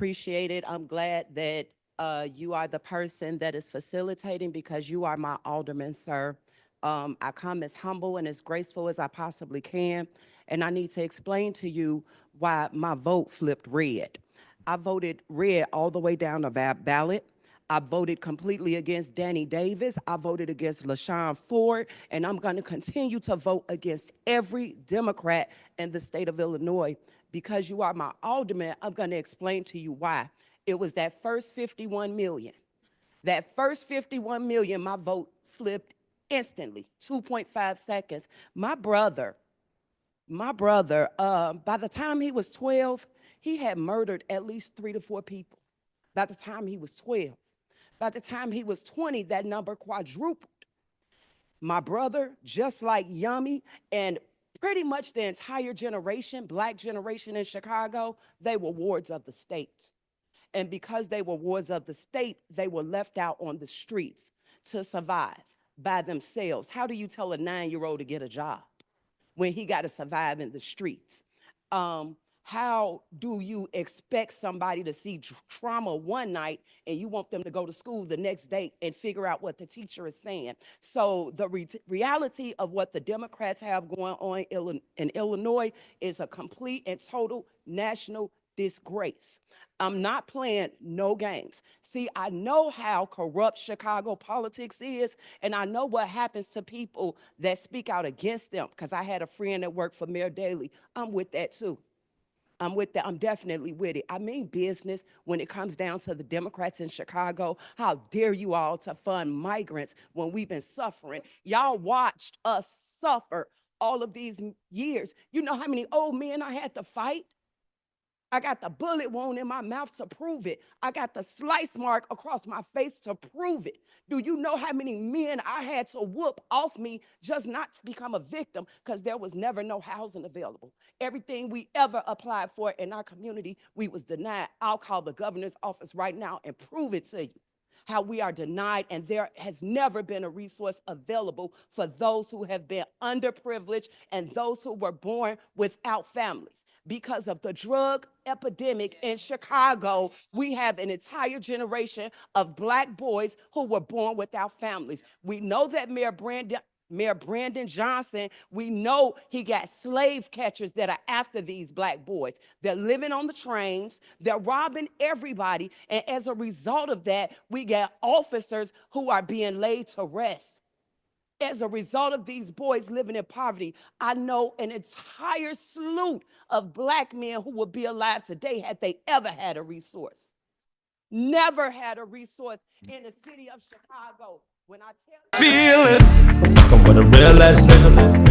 Appreciate it. I'm glad that you are the person that is facilitating because you are my alderman, sir. I come as humble and as graceful as I possibly can, and I need to explain to you why my vote flipped red. I voted red all the way down the ballot. I voted completely against Danny Davis. I voted against LaShawn Ford, and I'm going to continue to vote against every Democrat in the state of Illinois. Because you are my alderman, I'm going to explain to you why. It was that first 51 million. That first 51 million, my vote flipped instantly, 2.5 seconds. My brother, by the time he was 12, he had murdered at least 3 to 4 people. By the time he was 12. By the time he was 20, that number quadrupled. My brother, just like Yummy and pretty much the entire generation, Black generation in Chicago, they were wards of the state. And because they were wards of the state, they were left out on the streets to survive by themselves. How do you tell a 9-year-old to get a job when he got to survive in the streets? How do you expect somebody to see trauma one night and you want them to go to school the next day and figure out what the teacher is saying? So the reality of what the Democrats have going on in Illinois is a complete and total national disgrace. I'm not playing no games. See, I know how corrupt Chicago politics is, and I know what happens to people that speak out against them, because I had a friend that worked for Mayor Daley. I'm with that too. I'm with that. I'm definitely with it. I mean business when it comes down to the Democrats in Chicago. How dare you all to fund migrants when we've been suffering? Y'all watched us suffer all of these years. You know how many old men I had to fight? I got the bullet wound in my mouth to prove it. I got the slice mark across my face to prove it. Do you know how many men I had to whoop off me just not to become a victim because there was never no housing available? Everything we ever applied for in our community, we was denied. I'll call the governor's office right now and prove it to you. How we are denied, and there has never been a resource available for those who have been underprivileged and those who were born without families. Because of the drug epidemic in Chicago, we have an entire generation of Black boys who were born without families. We know that Mayor Brandon Johnson, we know he got slave catchers that are after these Black boys. They're living on the trains, they're robbing everybody, and as a result of that, we got officers who are being laid to rest. As a result of these boys living in poverty, I know an entire slew of Black men who would be alive today had they ever had a resource. Never had a resource in the city of Chicago. When I tell you, Feel it. Fucking with a real ass nigga.